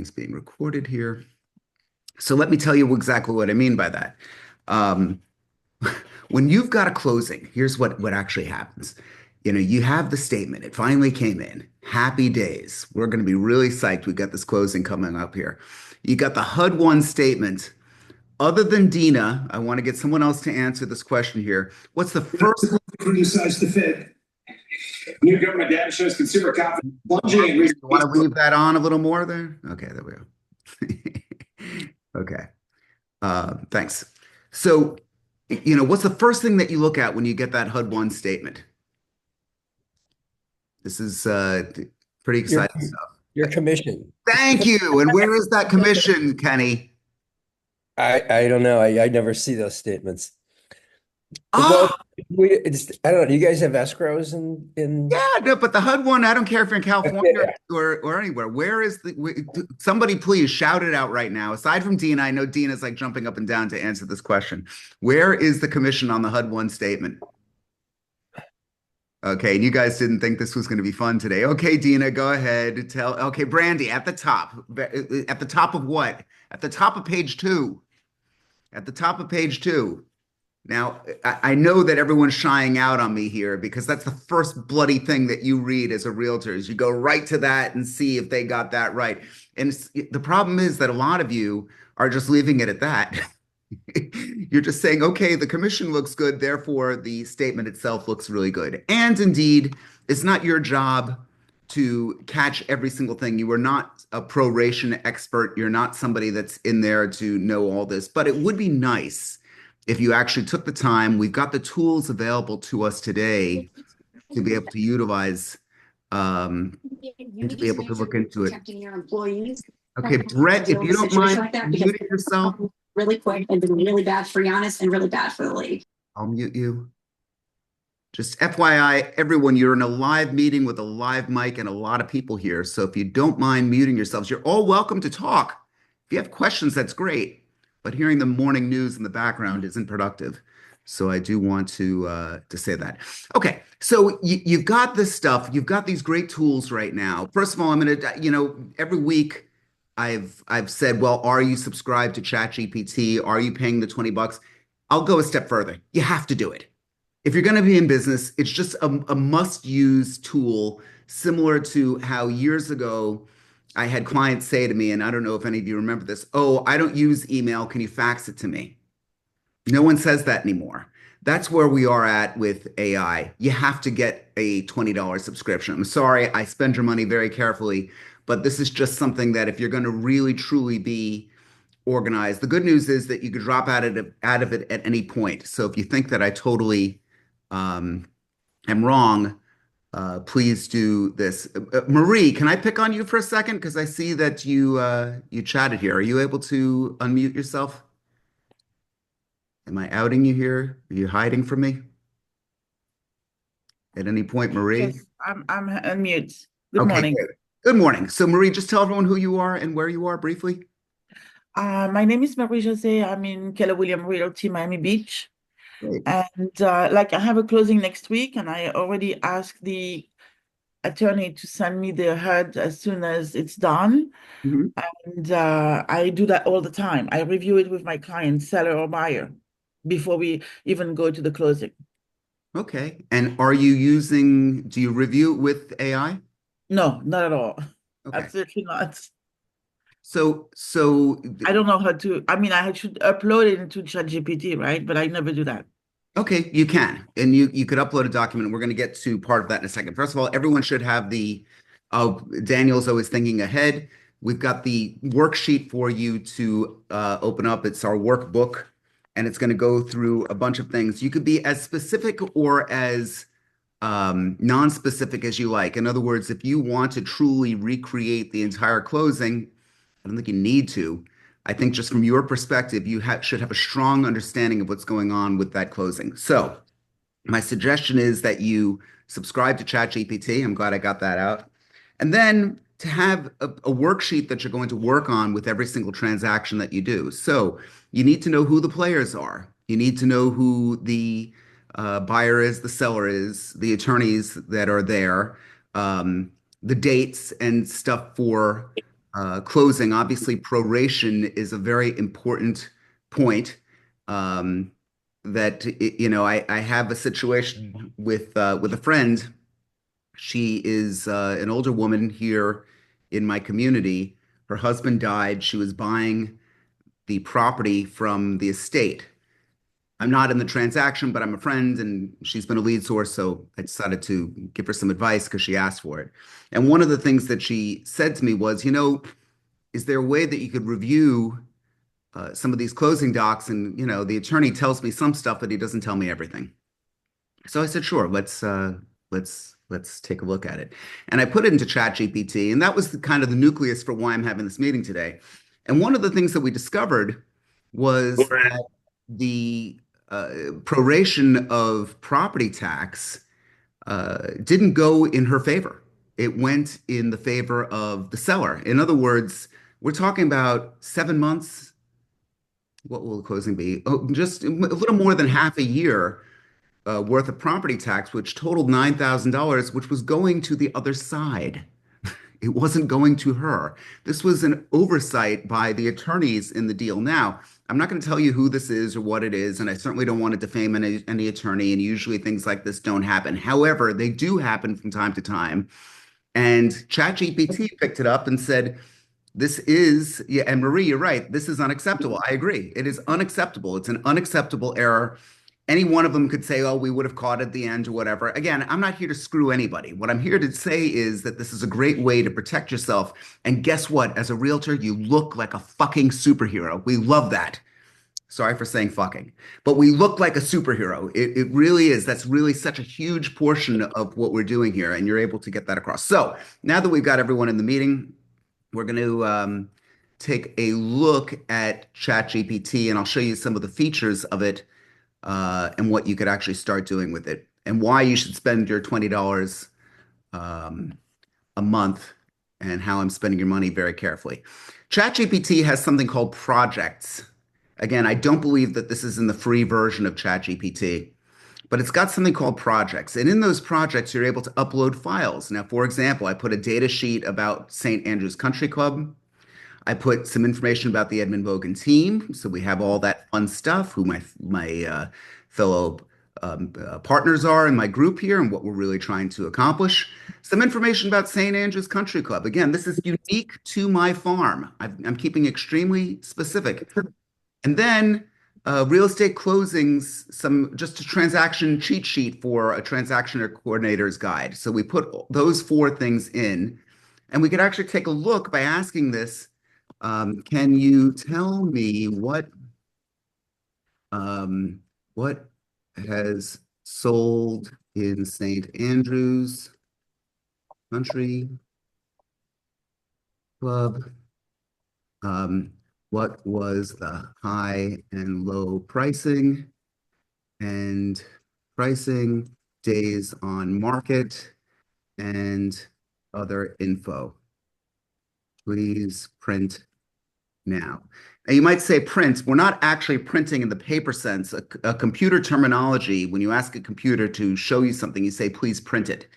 Everything's being recorded here. So let me tell you exactly what I mean by that. Um, when you've got a closing, here's what actually happens. You have the statement. It finally came in. Happy days. We're going to be really psyched. We got this closing coming up here. You got the HUD-1 statement. Other than Dina, I want to get someone else to answer this question here. What's the first criticize the Fed? New government data shows consumer confidence plunging in recent You want to leave that on a little more there? Okay, there we go. Okay. Thanks. So, what's the first thing that you look at when you get that HUD-1 statement? This is pretty Your exciting stuff. your commission. Thank you. And where is that commission, Kenny? I don't know. I never see those statements. Oh, Well, I don't know. You guys have escrows in yeah, no, but the HUD-1, I don't care if you're in California Yeah. or anywhere. Where is somebody please shout it out right now. Aside from Dina, I know Dina's like jumping up and down to answer this question. Where is the commission on the HUD-1 statement? Okay, and you guys didn't think this was going to be fun today. Okay, Dina, go ahead. Okay, Brandy, at the top. At the top of what? At the top of page 2. At the top of page 2. Now, I know that everyone's shying out on me here because that's the first bloody thing that you read as a realtor is you go right to that and see if they got that right. And the problem is that a lot of you are just leaving it at that. You're just saying, okay, the commission looks good, therefore the statement itself looks really good. And indeed, it's not your job to catch every single thing. You are not a proration expert. You're not somebody that's in there to know all this, but it would be nice if you actually took the time. We've got the tools available to us today to be able to utilize and to be able to look into it. Okay, Brett, if you don't mind muting yourself. Really quick and been really bad for Giannis and really bad for the league. I'll mute you. Just FYI, everyone, you're in a live meeting with a live mic and a lot of people here. So if you don't mind muting yourselves, you're all welcome to talk. If you have questions, that's great. But hearing the morning news in the background isn't productive. So I do want to say that. Okay, so you've got this stuff. You've got these great tools right now. First of all, I'm going to, every week I've said, well, are you subscribed to ChatGPT? Are you paying the $20? I'll go a step further. You have to do it. If you're going to be in business, it's just a must-use tool, similar to how years ago I had clients say to me, and I don't know if any of you remember this, oh, I don't use email. Can you fax it to me? No one says that anymore. That's where we are at with AI. You have to get a $20 subscription. I'm sorry, I spend your money very carefully, but this is just something that if you're going to really, truly be organized, the good news is that you could drop out of it at any point. So if you think that I totally am wrong, please do this. Marie, can I pick on you for a second? Because I see that you chatted here. Are you able to unmute yourself? Am I outing you here? Are you hiding from me? At any point, Marie? Yes, I'm on mute. Good Okay, morning. good morning. So Marie, just tell everyone who you are and where you are briefly. My name is Marie Jose. I'm in Keller Williams Realty, Miami Beach. Great. And I have a closing next week, and I already asked the attorney to send me the HUD as soon as it's done. Mhm. And I do that all the time. I review it with my client, seller or buyer, before we even go to the closing. Okay. And do you review with AI? No, not at all. Okay. Absolutely not. So I don't know how to, I should upload it into ChatGPT, right? But I never do that. okay, you can. And you could upload a document. We're going to get to part of that in a second. First of all, everyone should have Daniel's always thinking ahead. We've got the worksheet for you to open up. It's our workbook, and it's going to go through a bunch of things. You could be as specific or as non-specific as you like. In other words, if you want to truly recreate the entire closing, I don't think you need to. I think just from your perspective, you should have a strong understanding of what's going on with that closing. So my suggestion is that you subscribe to ChatGPT. I'm glad I got that out. And then to have a worksheet that you're going to work on with every single transaction that you do. So you need to know who the players are. You need to know who the buyer is, the seller is, the attorneys that are there, the dates and stuff for closing. Obviously, proration is a very important point. Um, that I have a situation with a friend. She is an older woman here in my community. Her husband died. She was buying the property from the estate. I'm not in the transaction, but I'm a friend and she's been a lead source. So I decided to give her some advice because she asked for it. And one of the things that she said to me was, is there a way that you could review some of these closing docs? And, the attorney tells me some stuff, but he doesn't tell me everything. So I said, sure, let's take a look at it. And I put it into ChatGPT, and that was kind of the nucleus for why I'm having this meeting today. And one of the things that we discovered was that the proration of property tax didn't go in her favor. It went in the favor of the seller. In other words, we're talking about 7 months. What will the closing be? Oh, just a little more than half a year worth of property tax, which totaled $9,000, which was going to the other side. It wasn't going to her. This was an oversight by the attorneys in the deal. Now, I'm not going to tell you who this is or what it is, and I certainly don't want to defame any attorney, and usually things like this don't happen. However, they do happen from time to time. And ChatGPT picked it up and said, this is, yeah, and Marie, you're right. This is unacceptable. I agree. It is unacceptable. It's an unacceptable error. Any one of them could say, oh, we would have caught at the end or whatever. Again, I'm not here to screw anybody. What I'm here to say is that this is a great way to protect yourself. And guess what? As a realtor, you look like a fucking superhero. We love that. Sorry for saying fucking, but we look like a superhero. It really is. That's really such a huge portion of what we're doing here. And you're able to get that across. So now that we've got everyone in the meeting, we're going to take a look at ChatGPT, and I'll show you some of the features of it and what you could actually start doing with it, and why you should spend your $20 a month, and how I'm spending your money very carefully. ChatGPT has something called projects. Again, I don't believe that this is in the free version of ChatGPT, but it's got something called projects. And in those projects, you're able to upload files. Now, for example, I put a data sheet about St. Andrews Country Club. I put some information about the Edmund Bogen team. So we have all that fun stuff, who my fellow partners are in my group here and what we're really trying to accomplish. Some information about St. Andrews Country Club. Again, this is unique to my farm. I'm keeping extremely specific. And then real estate closings, just a transaction cheat sheet for a transaction coordinator's guide. So we put those four things in, and we could actually take a look by asking this, can you tell me what has sold in St. Andrews Country Club? What was the high and low pricing and pricing, days on market, and other info? Please print now. And you might say print. We're not actually printing in the paper sense. A computer terminology, when you ask a computer to show you something, you say, please print it.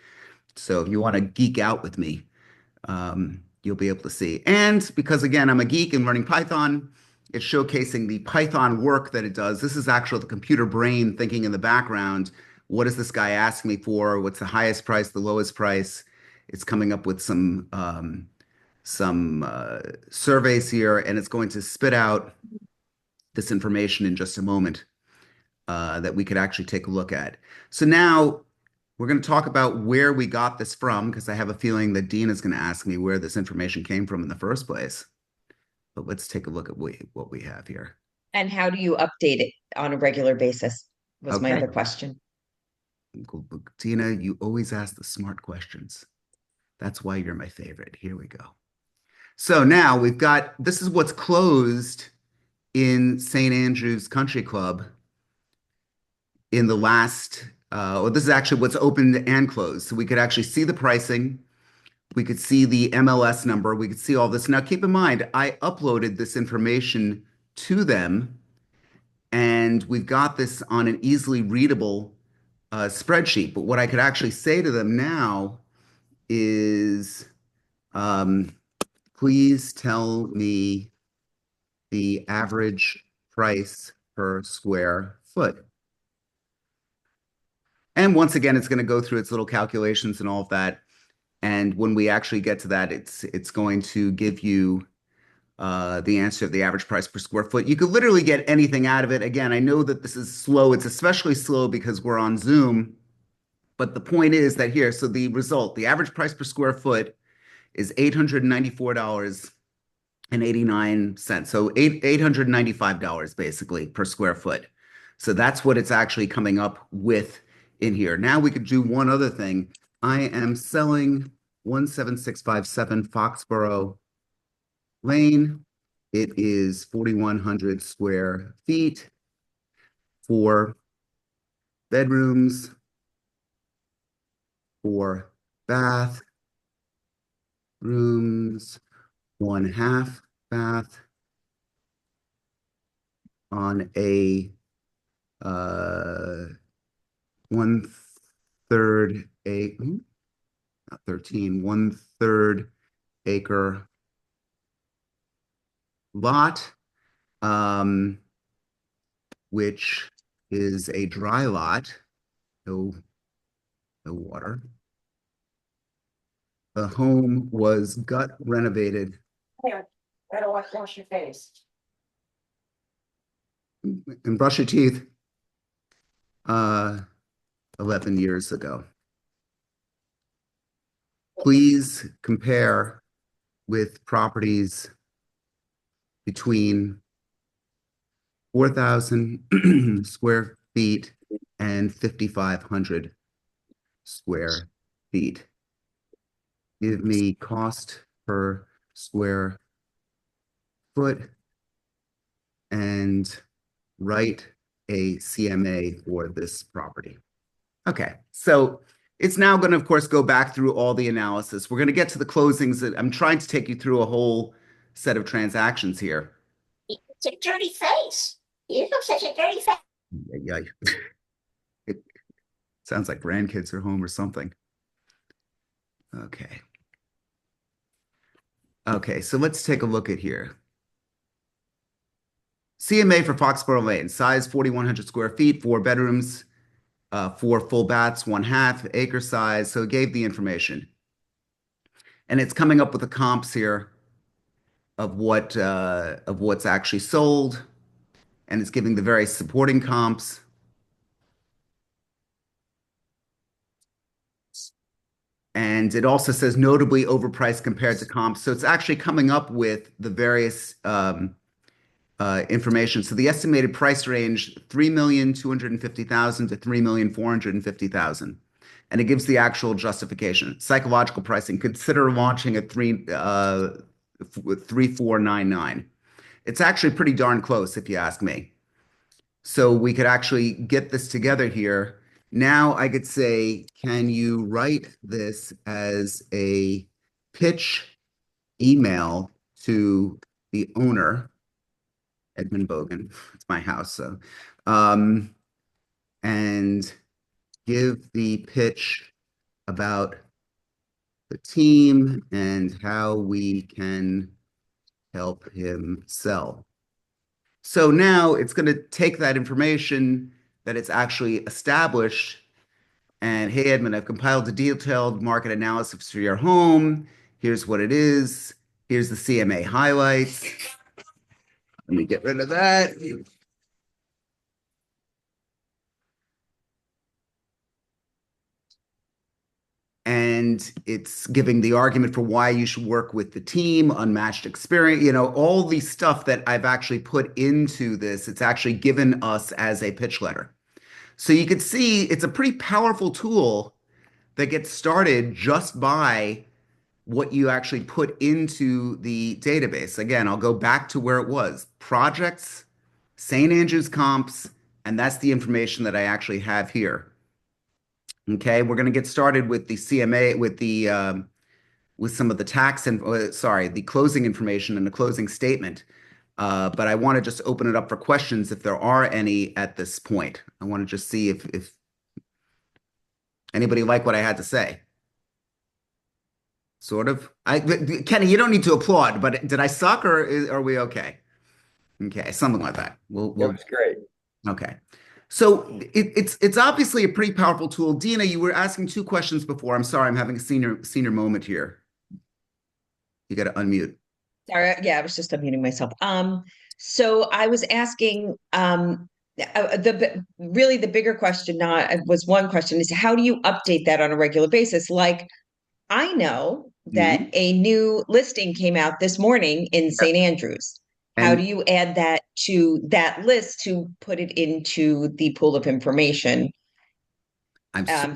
So if you want to geek out with me, you'll be able to see. And because, again, I'm a geek and running Python, it's showcasing the Python work that it does. This is actually the computer brain thinking in the background. What is this guy asking me for? What's the highest price, the lowest price? It's coming up with some surveys here, and it's going to spit out this information in just a moment that we could actually take a look at. So now we're going to talk about where we got this from, because I have a feeling that Dean is going to ask me where this information came from in the first place. But let's take a look at what we have here. And how do you update it on a regular basis was my Okay. other question. Tina, you always ask the smart questions. That's why you're my favorite. Here we go. So now we've got, this is what's closed in St. Andrews Country Club in the last, this is actually what's opened and closed. So we could actually see the pricing. We could see the MLS number. We could see all this. Now, keep in mind, I uploaded this information to them, and we've got this on an easily readable spreadsheet. But what I could actually say to them now is, please tell me the average price per square foot. And once again, it's going to go through its little calculations and all of that. And when we actually get to that, it's going to give you the answer of the average price per square foot. You could literally get anything out of it. Again, I know that this is slow. It's especially slow because we're on Zoom. But the point is that here, so the result, the average price per square foot is $894.89. So $895 basically per square foot. So that's what it's actually coming up with in here. Now we could do one other thing. I am selling 17657 Foxborough Lane. It is 4,100 square feet, 4 bedrooms, 4 bath rooms, 1 half bath on a 1/3 not 13, 1/3 acre lot, which is a dry lot, no water. The home was gut renovated. Better wash your face. And brush your teeth 11 years ago. Please compare with properties between 4,000 square feet and 5,500 square feet. Give me cost per square foot and write a CMA for this property. Okay, so it's now going to, of course, go back through all the analysis. We're going to get to the closings. I'm trying to take you through a whole set of transactions here. It's a dirty face. You have such a dirty face. Yeah, it sounds like grandkids are home or something. Okay. Okay, so let's take a look at here. CMA for Foxborough Lane, size 4,100 square feet, 4 bedrooms, 4 full baths, 1 half acre size. So it gave the information. And it's coming up with the comps here of what's actually sold. And it's giving the various supporting comps. And it also says notably overpriced compared to comps. So it's actually coming up with the various information. So the estimated price range, 3,250,000 to 3,450,000. And it gives the actual justification. Psychological pricing, consider launching at 3,499. It's actually pretty darn close if you ask me. So we could actually get this together here. Now I could say, can you write this as a pitch email to the owner, Edmund Bogen, it's my house, so, and give the pitch about the team and how we can help him sell. So now it's going to take that information that it's actually established and, hey, Edmund, I've compiled a detailed market analysis for your home. Here's what it is. Here's the CMA highlights. Let me get rid of that. And it's giving the argument for why you should work with the team, unmatched experience, all these stuff that I've actually put into this. It's actually given us as a pitch letter. So you can see it's a pretty powerful tool that gets started just by what you actually put into the database. Again, I'll go back to where it was. Projects, St. Andrews comps, and that's the information that I actually have here. Okay, we're going to get started with the CMA, with some of the tax and the closing information and the closing statement. But I want to just open it up for questions if there are any at this point. I want to just see if anybody liked what I had to say. sort of. Kenny, you don't need to applaud, but did I suck or are we okay? Okay, something like that. It was great. Okay. So it's obviously a pretty powerful tool. Dina, you were asking two questions before. I'm sorry, I'm having a senior moment here. You got to unmute. Sorry, yeah, I was just unmuting myself. So I was asking, really the bigger question, not was one question, is how do you update that on a regular basis? Like, I know that Mhm. a new listing came out this morning in St. Andrews. How do And you add that to that list to put it into the pool of information? I'm so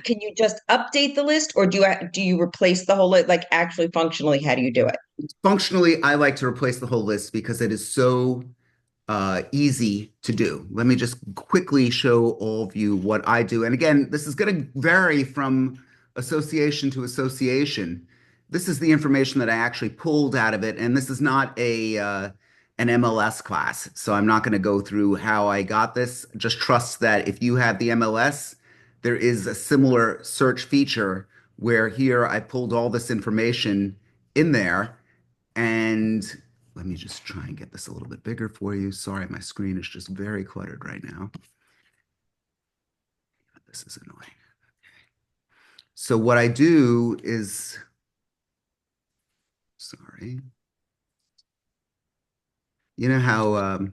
Can you just update the list, or do you replace the whole list? Like, actually, functionally, how do you do it? functionally, I like to replace the whole list because it is so easy to do. Let me just quickly show all of you what I do. And again, this is going to vary from association to association. This is the information that I actually pulled out of it, and this is not a an MLS class, so I'm not going to go through how I got this. Just trust that if you have the MLS, there is a similar search feature where here I pulled all this information in there, and let me just try and get this a little bit bigger for you. Sorry, my screen is just very cluttered right now. This is annoying. So what I do is, sorry, you know how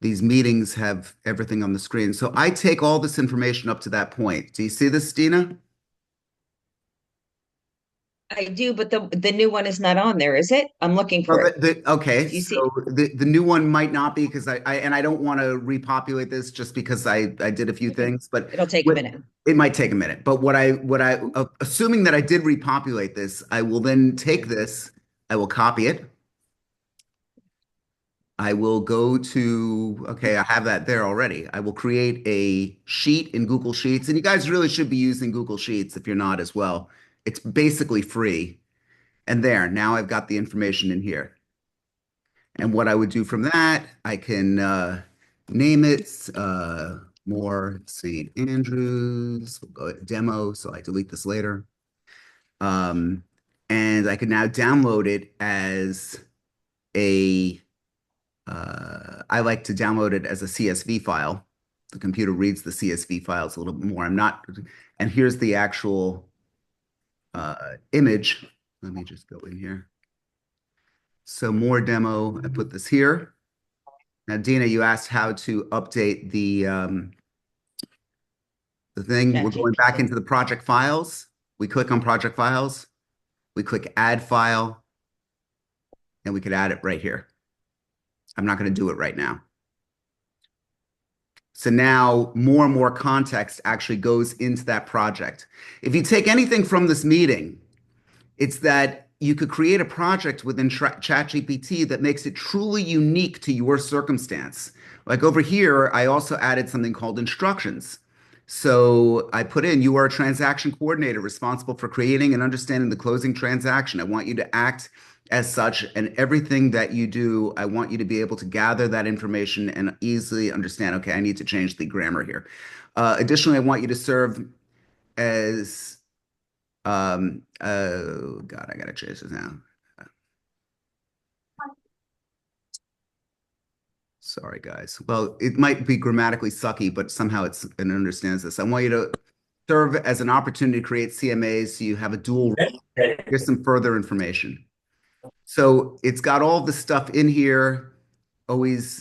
these meetings have everything on the screen. So I take all this information up to that point. Do you see this, Dina? I do, but the new one is not on there, is it? I'm looking Oh, for it. okay, Do you see? so the new one might not be because I don't want to repopulate this just because I did a few Okay. things, but It'll take a what minute. it might take a minute. But assuming that I did repopulate this, I will then take this, I will copy it. I will go to, okay, I have that there already. I will create a sheet in Google Sheets, and you guys really should be using Google Sheets if you're not as well. It's basically free. And there, now I've got the information in here. And what I would do from that, I can name it more St. Andrews. We'll go demo, so I delete this later. Um, and I can now download it as a, I like to download it as a CSV file. The computer reads the CSV files a little bit more. And here's the actual image. Let me just go in here. So more demo, I put this here. Now, Dina, you asked how to update the thing. We're going back ChatGPT. into the project files. We click on project files. We click add file, and we could add it right here. I'm not going to do it right now. So now more and more context actually goes into that project. If you take anything from this meeting, it's that you could create a project within ChatGPT that makes it truly unique to your circumstance. Like over here, I also added something called instructions. So I put in, you are a transaction coordinator responsible for creating and understanding the closing transaction. I want you to act as such, and everything that you do, I want you to be able to gather that information and easily understand, okay, I need to change the grammar here. Additionally, I want you to serve as oh God, I gotta change this now. Sorry, guys. Well, it might be grammatically sucky, but somehow it understands this. I want you to serve as an opportunity to create CMAs so you have a dual role. Here's some further information. So it's got all the stuff in here, always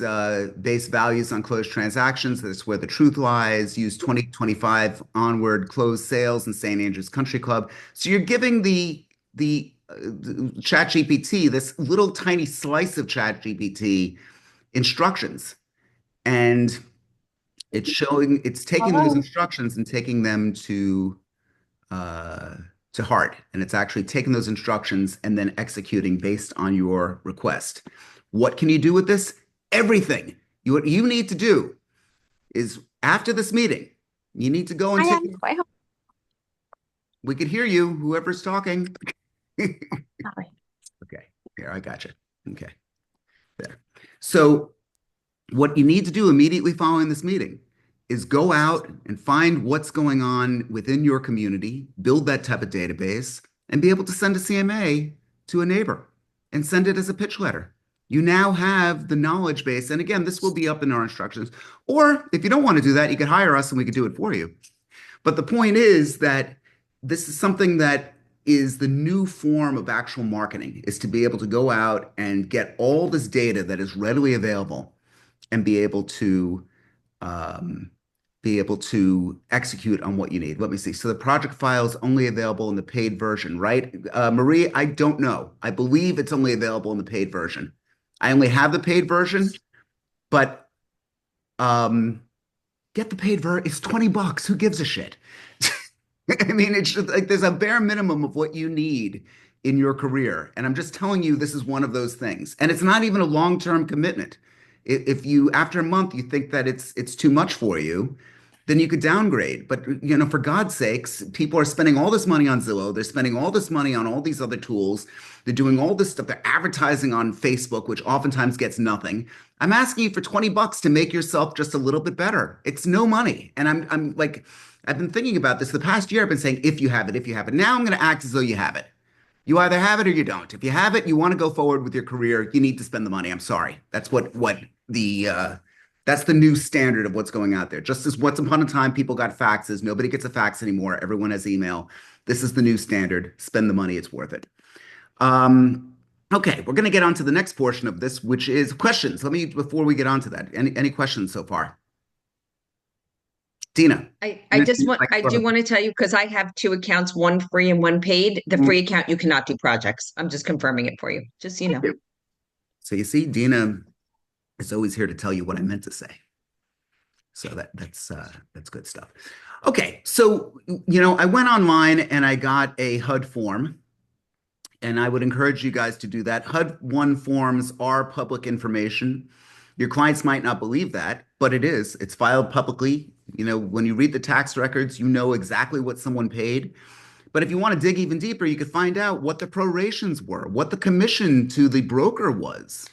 base values on closed transactions. That's where the truth lies. Use 2025 onward closed sales in St. Andrews Country Club. So you're giving the ChatGPT, this little tiny slice of ChatGPT instructions, and it's taking those instructions and taking them to heart, and it's actually taking those instructions and then executing based on your request. What can you do with this? Everything. What you need to do is after this meeting, you need to go and take. We could hear you, whoever's talking. Okay, here, I got you. Okay, there. So what you need to do immediately following this meeting is go out and find what's going on within your community, build that type of database, and be able to send a CMA to a neighbor and send it as a pitch letter. You now have the knowledge base. And again, this will be up in our instructions. Or if you don't want to do that, you could hire us and we could do it for you. But the point is that this is something that is the new form of actual marketing, is to be able to go out and get all this data that is readily available and um, be able to execute on what you need. Let me see. So the project file is only available in the paid version, right? Marie, I don't know. I believe it's only available in the paid version. I only have the paid version, but get the paid version. It's $20. Who gives a shit? I mean, it's just like there's a bare minimum of what you need in your career. And I'm just telling you, this is one of those things. And it's not even a long-term commitment. If you, after a month, you think that it's too much for you, then you could downgrade. But, you know, for God's sakes, people are spending all this money on Zillow. They're spending all this money on all these other tools. They're doing all this stuff. They're advertising on Facebook, which oftentimes gets nothing. I'm asking you for $20 to make yourself just a little bit better. It's no money. And I'm like, I've been thinking about this the past year. I've been saying, if you have it, if you have it. Now I'm going to act as though you have it. You either have it or you don't. If you have it, you want to go forward with your career, you need to spend the money. I'm sorry. That's what the that's the new standard of what's going out there. Just as once upon a time, people got faxes. Nobody gets a fax anymore. Everyone has email. This is the new standard. Spend the money. It's worth it. Okay, we're going to get on to the next portion of this, which is questions. Let me, before we get on to that, any questions so far? Dina. I do want to tell you, because I have two accounts, one free and one paid. The free account, you cannot do projects. I'm just confirming it for you, just so you know. So you see, Dina is always here to tell you what I meant to say. So that's good stuff. Okay, so I went online and I got a HUD form, and I would encourage you guys to do that. HUD-1 forms are public information. Your clients might not believe that, but it is. It's filed publicly. When you read the tax records, you know exactly what someone paid. But if you want to dig even deeper, you could find out what the prorations were, what the commission to the broker was.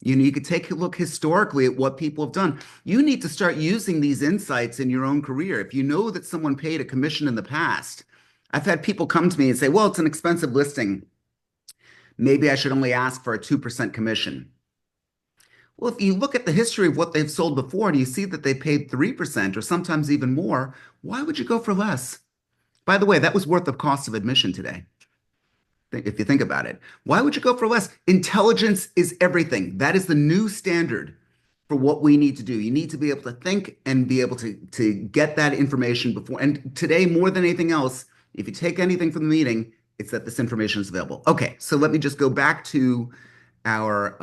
You could take a look historically at what people have done. You need to start using these insights in your own career. If you know that someone paid a commission in the past, I've had people come to me and say, well, it's an expensive listing. Maybe I should only ask for a 2% commission. Well, if you look at the history of what they've sold before and you see that they paid 3% or sometimes even more, why would you go for less? By the way, that was worth the cost of admission today. If you think about it, why would you go for less? Intelligence is everything. That is the new standard for what we need to do. You need to be able to think and be able to get that information before. And today, more than anything else, if you take anything from the meeting, it's that this information is available. Okay, so let me just go back to our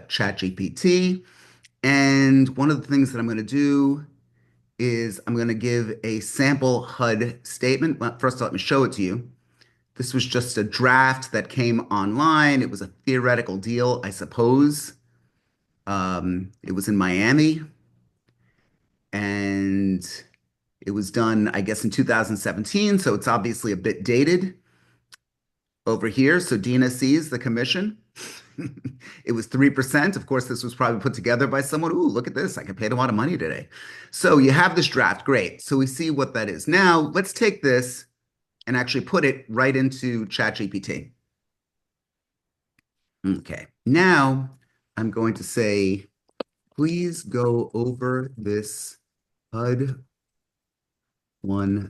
ChatGPT. And one of the things that I'm going to do is I'm going to give a sample HUD statement. Well, first, let me show it to you. This was just a draft that came online. It was a theoretical deal, I suppose. It was in Miami. And it was done, I guess, in 2017. So it's obviously a bit dated over here. So Dina sees the commission. It was 3%. Of course, this was probably put together by someone. Ooh, look at this. I can pay a lot of money today. So you have this draft. Great. So we see what that is. Now, let's take this and actually put it right into ChatGPT. Okay. Now, I'm going to say, please go over this HUD-1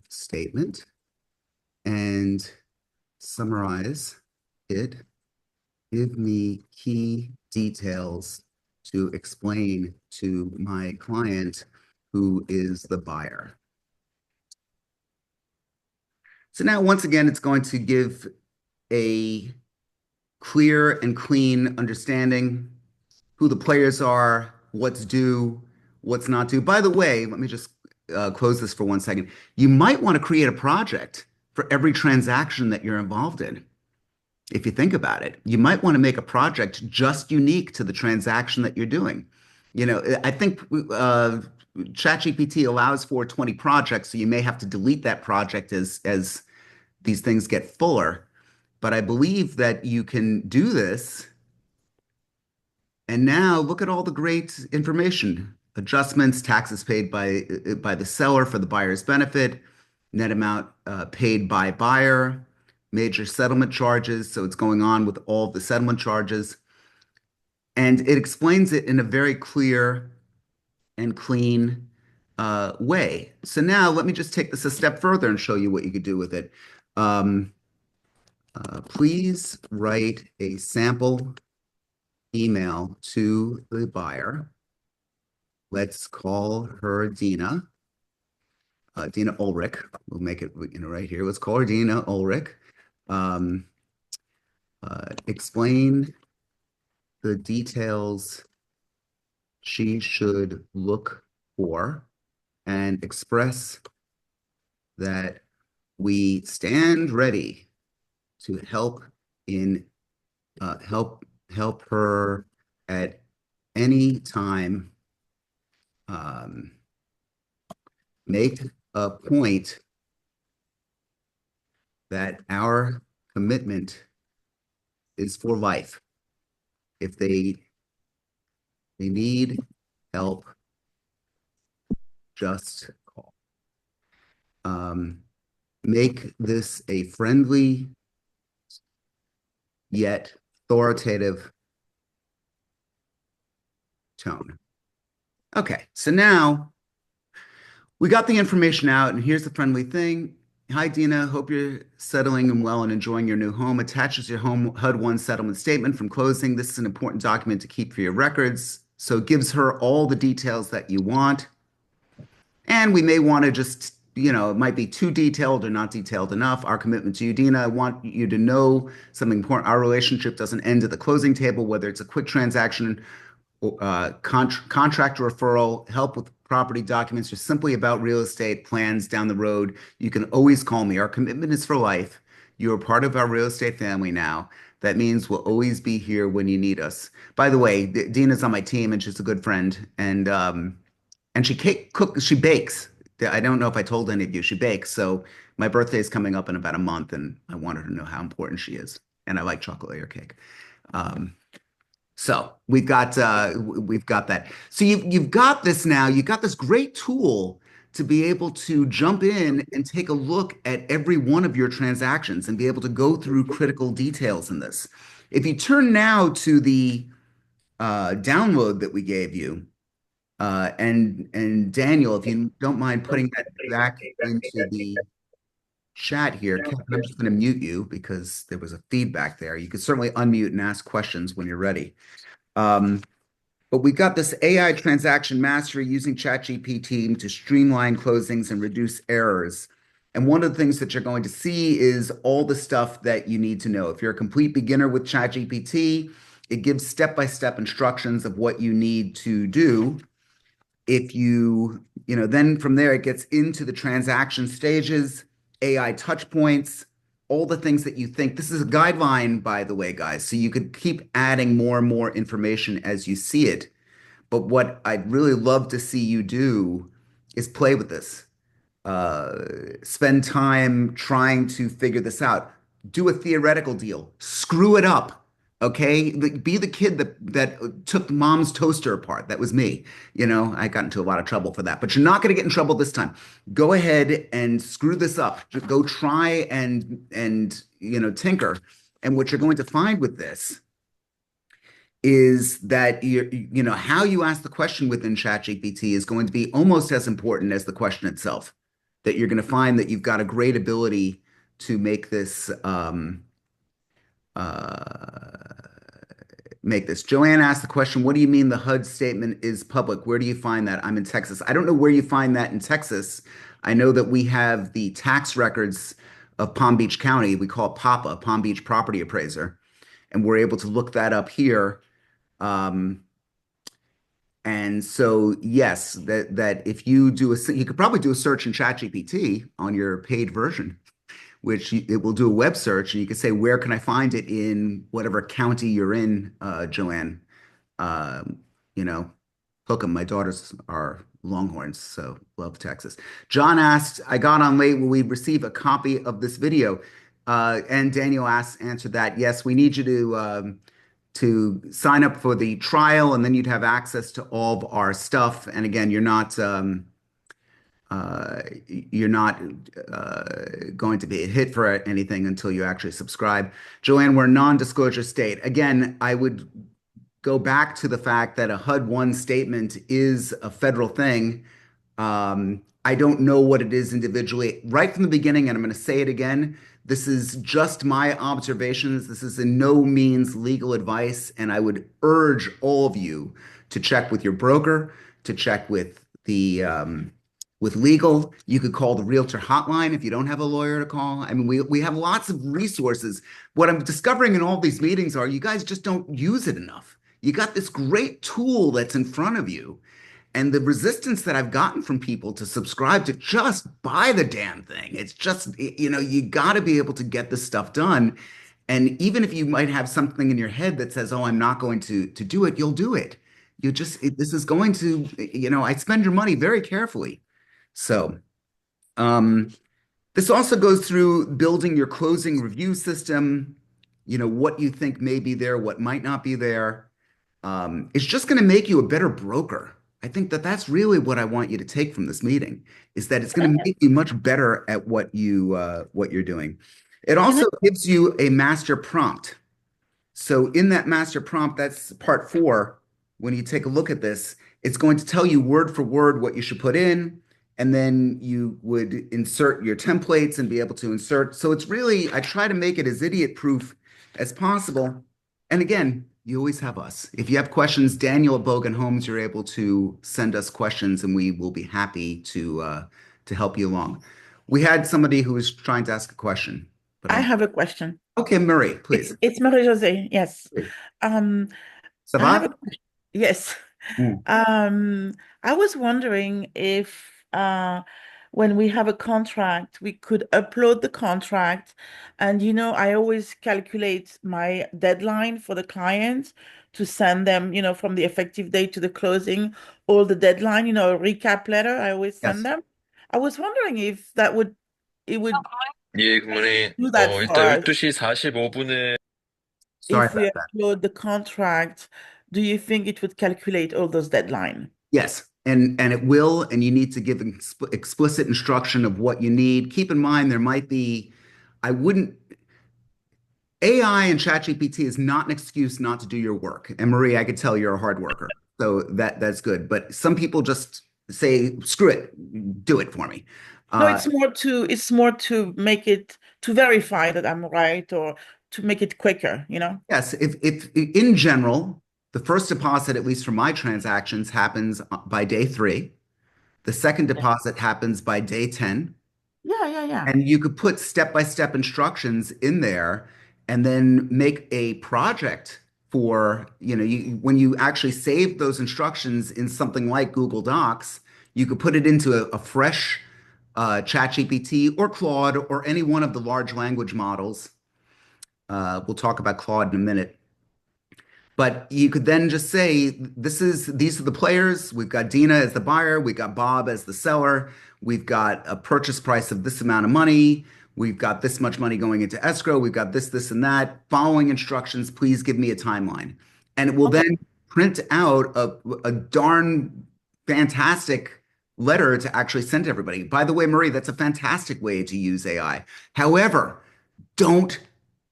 statement and summarize it. Give me key details to explain to my client who is the buyer. So now, once again, it's going to give a clear and clean understanding who the players are, what's due, what's not due. By the way, let me just close this for 1 second. You might want to create a project for every transaction that you're involved in. If you think about it, you might want to make a project just unique to the transaction that you're doing. I think ChatGPT allows for 20 projects, so you may have to delete that project as these things get fuller. But I believe that you can do this. And now look at all the great information. Adjustments, taxes paid by the seller for the buyer's benefit, net amount paid by buyer, major settlement charges. So it's going on with all of the settlement charges. And it explains it in a very clear and clean way. So now let me just take this a step further and show you what you could do with it. Please write a sample email to the buyer. Let's call her Dina. Dina Ulrich. We'll make it right here. Let's call her Dina Ulrich. Explain the details she should look for and express that we stand ready to help her at any time. Make a point that our commitment is for life. If they need help, just call. Make this a friendly yet authoritative tone. Okay, so now we got the information out, and here's the friendly thing. Hi, Dina. Hope you're settling in well and enjoying your new home. Attaches your home HUD-1 settlement statement from closing. This is an important document to keep for your records. So it gives her all the details that you want. And we may want to just, it might be too detailed or not detailed enough. Our commitment to you, Dina, I want you to know something important. Our relationship doesn't end at the closing table, whether it's a quick transaction, contract referral, help with property documents, or simply about real estate plans down the road. You can always call me. Our commitment is for life. You are part of our real estate family now. That means we'll always be here when you need us. By the way, Dina's on my team, and she's a good friend. And she cooks, she bakes. I don't know if I told any of you, she bakes. So my birthday is coming up in about a month, and I want her to know how important she is. And I like chocolate layer cake. So we've got that. So you've got this now. You've got this great tool to be able to jump in and take a look at every one of your transactions and be able to go through critical details in this. If you turn now to the download that we gave you, and Daniel, if you don't mind putting that back into the chat here, Kevin, I'm just going to mute you because there was a feedback there. You could certainly unmute and ask questions when you're ready. But we got this AI transaction mastery using ChatGPT to streamline closings and reduce errors. And one of the things that you're going to see is all the stuff that you need to know. If you're a complete beginner with ChatGPT, it gives step-by-step instructions of what you need to do. If then from there, it gets into the transaction stages, AI touch points, all the things that you think. This is a guideline, by the way, guys. So you could keep adding more and more information as you see it. But what I'd really love to see you do is play with this. Spend time trying to figure this out. Do a theoretical deal. Screw it up. Okay, be the kid that took mom's toaster apart. That was me. I got into a lot of trouble for that, but you're not going to get in trouble this time. Go ahead and screw this up. Just go try and tinker. And what you're going to find with this is that how you ask the question within ChatGPT is going to be almost as important as the question itself. That you're going to find that you've got a great ability to make this. Joanne asked the question, what do you mean the HUD statement is public? Where do you find that? I'm in Texas. I don't know where you find that in Texas. I know that we have the tax records of Palm Beach County. We call it PAPA, Palm Beach Property Appraiser. And we're able to look that up here. And so, yes, that if you you could probably do a search in ChatGPT on your paid version, which it will do a web search, and you can say, where can I find it in whatever county you're in, Joanne? Hook 'em. My daughters are Longhorns, so love Texas. John asked, I got on late. Will we receive a copy of this video? And Daniel answered that, yes, we need you to sign up for the trial, and then you'd have access to all of our stuff. And again, you're not you're not going to be a hit for anything until you actually subscribe. Joanne, we're a non-disclosure state. Again, I would go back to the fact that a HUD-1 statement is a federal thing. I don't know what it is individually. Right from the beginning, and I'm going to say it again, this is just my observations. This is in no means legal advice, and I would urge all of you to check with your broker, to check with the with legal. You could call the realtor hotline if you don't have a lawyer to call. I mean, we have lots of resources. What I'm discovering in all these meetings are you guys just don't use it enough. You got this great tool that's in front of you. And the resistance that I've gotten from people to subscribe to just buy the damn thing. It's just, you got to be able to get this stuff done. And even if you might have something in your head that says, oh, I'm not going to do it, you'll do it. This is going to, I spend your money very carefully. So, this also goes through building your closing review system, what you think may be there, what might not be there. It's just going to make you a better broker. I think that that's really what I want you to take from this meeting, is that it's going to make you much better at what you're doing. It also gives you a master prompt. So in that master prompt, that's part 4. When you take a look at this, it's going to tell you word for word what you should put in, and then you would insert your templates and be able to insert. So it's really, I try to make it as idiot-proof as possible. And again, you always have us. If you have questions, Daniel at Bogen Homes, you're able to send us questions, and we will be happy to help you along. We had somebody who was trying to ask a question. But I have a question. Okay, Marie, please. It's Marie Jose. Yes. Ça I have a va? question. Yes. Mm. I was wondering if when we have a contract, we could upload the contract. And, I always calculate my deadline for the client to send them, from the effective date to the closing, all the deadline, a recap letter, I always send Yes. them. I was wondering if it would 예, 굿모닝. do that for 일단 us. 12시 45분에 Sorry If we about that. upload the contract, do you think it would calculate all those deadline? Yes, and it will, and you need to give explicit instruction of what you need. Keep in mind, there might be, I wouldn't, AI and ChatGPT is not an excuse not to do your work. And Marie, I could tell you're a hard worker, so that's good. But some people just say, screw it, do it for me. No, it's more to make it to verify that I'm right or to make it quicker, Yes, if in general, the first deposit, at least for my transactions, happens by day 3. The second deposit happens by day 10. Yeah. And you could put step-by-step instructions in there and then make a project for, when you actually save those instructions in something like Google Docs, you could put it into a fresh ChatGPT or Claude or any one of the large language models. We'll talk about Claude in a minute. But you could then just say, these are the players. We've got Dina as the buyer. We've got Bob as the seller. We've got a purchase price of this amount of money. We've got this much money going into escrow. We've got this, and that. Following instructions, please give me a timeline. And it will then print out a darn fantastic letter to actually send to everybody. By the way, Marie, that's a fantastic way to use AI. However, don't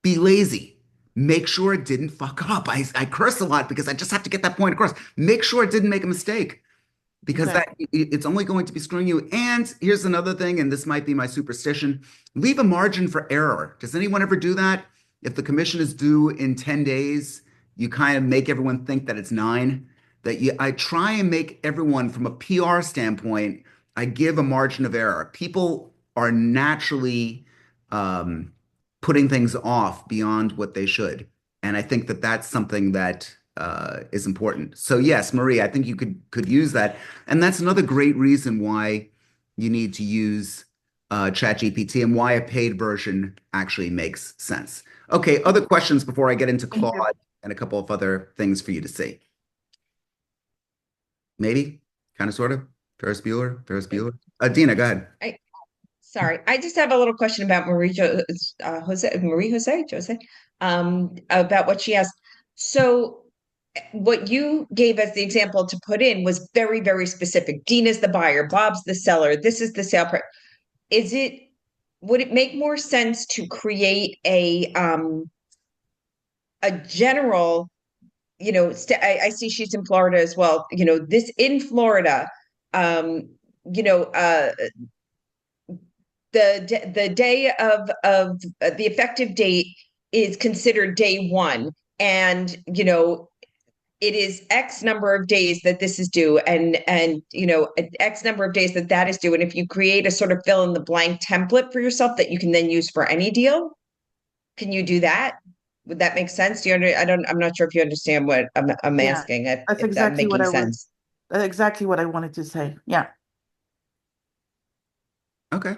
be lazy. Make sure it didn't fuck up. I curse a lot because I just have to get that point across. Make sure it didn't make a mistake, because it's only going to be screwing you. And here's another thing, and this might be my superstition: leave a margin for error. Does anyone ever do that? If the commission is due in 10 days, you kind of make everyone think that it's 9. I try and make everyone, from a PR standpoint, I give a margin of error. People are naturally putting things off beyond what they should. And I think that that's something that is important. So yes, Marie, I think you could use that. And that's another great reason why you need to use ChatGPT and why a paid version actually makes sense. Okay, other questions before I get into Claude and a couple of other things for you to see? Maybe? Kind of, sort of? Ferris Bueller? Dina, go ahead. Sorry, I just have a little question about Marie Jose, about what she asked. So what you gave as the example to put in was very, very specific. Dina's the buyer, Bob's the seller, this is the sale price. Would it make more sense to create a general, I see she's in Florida as well, this in Florida, um, you know, the day of the effective date is considered day one, and it is X number of days that this is due, and X number of days that is due. And if you create a sort of fill in the blank template for yourself that you can then use for any deal, can you do that? Would that make sense? I'm not sure if you understand what I'm Yeah, asking, that's if that's exactly what making I was. sense. That's exactly what I wanted to say. Yeah. Okay.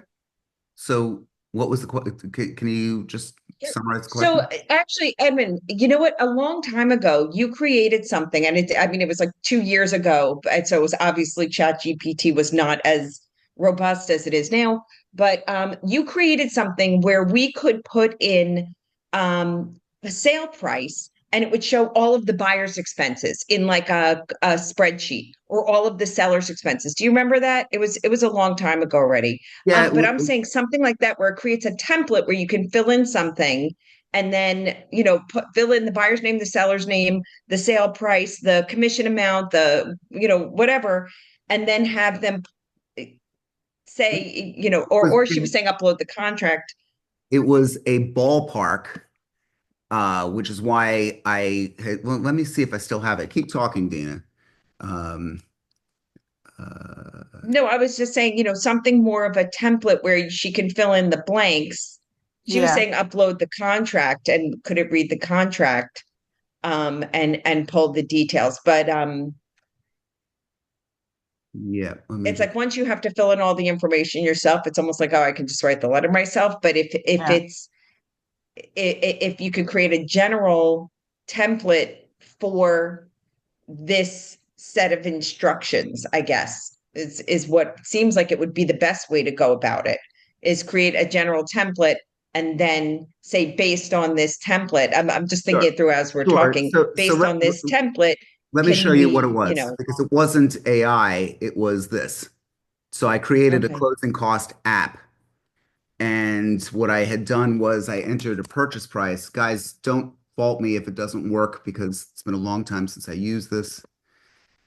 So what was the question? Can you just summarize the So question? actually, Edmund, you know what? A long time ago, you created something, and it was like 2 years ago. And so it was obviously ChatGPT was not as robust as it is now. But you created something where we could put in the sale price, and it would show all of the buyer's expenses in like a spreadsheet, or all of the seller's expenses. Do you remember that? It was a long time ago already. Yeah, But I'm saying something like that where it creates a template where you can fill in something, and then fill in the buyer's name, the seller's name, the sale price, the commission amount, the whatever, and then have them say, or she was saying upload the contract. it was a ballpark, which is why well, let me see if I still have it. Keep talking, Dina. Um, No, I was just saying, something more of a template where she can fill in the blanks. She was Yeah. saying upload the contract, and could it read the contract, and pull the details. But yeah, let me it's just, like once you have to fill in all the information yourself, it's almost like, oh, I can just write the letter myself. But Yeah. if you could create a general template for this set of instructions, I guess is what seems like it would be the best way to go about it, is create a general template, and then say, based on this template, I'm just thinking sure, it through as we're sure. talking, So based on this template, let me show can you what it we, was, because it wasn't AI, it was this. So I created a okay. closing cost app. And what I had done was I entered a purchase price. Guys, don't fault me if it doesn't work, because it's been a long time since I used this.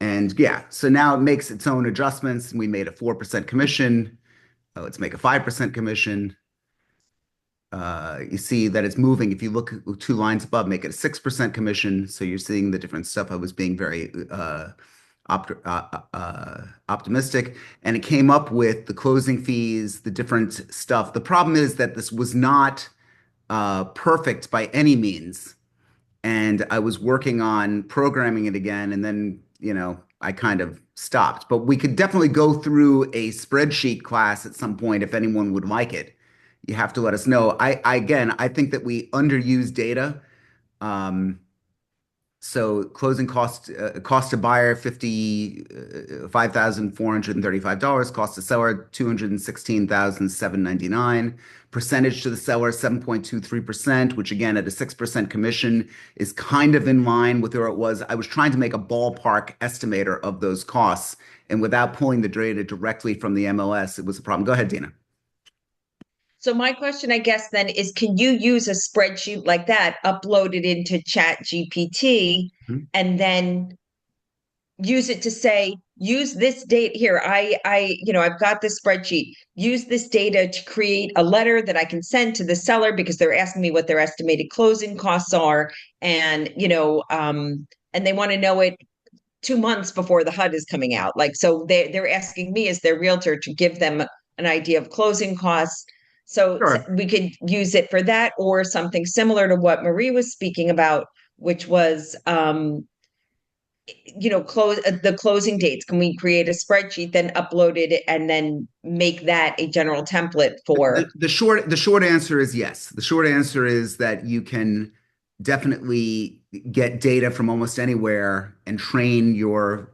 And yeah, so now it makes its own adjustments. We made a 4% commission. Let's make a 5% commission. You see that it's moving. If you look at 2 lines above, make it a 6% commission. So you're seeing the different stuff. I was being very optimistic, and it came up with the closing fees, the different stuff. The problem is that this was not perfect by any means, and I was working on programming it again, and then I kind of stopped. But we could definitely go through a spreadsheet class at some point if anyone would like it. You have to let us know. I think that we underuse data. Um, so closing cost to buyer $55,435, cost to seller $216,799, percentage to the seller 7.23%, which again at a 6% commission is kind of in line with where it was. I was trying to make a ballpark estimator of those costs, and without pulling the data directly from the MLS, it was a problem. Go ahead, Dina. So my question, I guess, then is, can you use a spreadsheet like that, upload it into ChatGPT, Mhm. and then use it to say, use this date here. I've got this spreadsheet. Use this data to create a letter that I can send to the seller, because they're asking me what their estimated closing costs are, and and they want to know it 2 months before the HUD is coming out. Like, so they're asking me as their realtor to give them an idea of closing costs. So Sure. we could use it for that, or something similar to what Marie was speaking about, which was the closing dates. Can we create a spreadsheet, then upload it, and then make that a general template for? The short answer is yes. The short answer is that you can definitely get data from almost anywhere and train your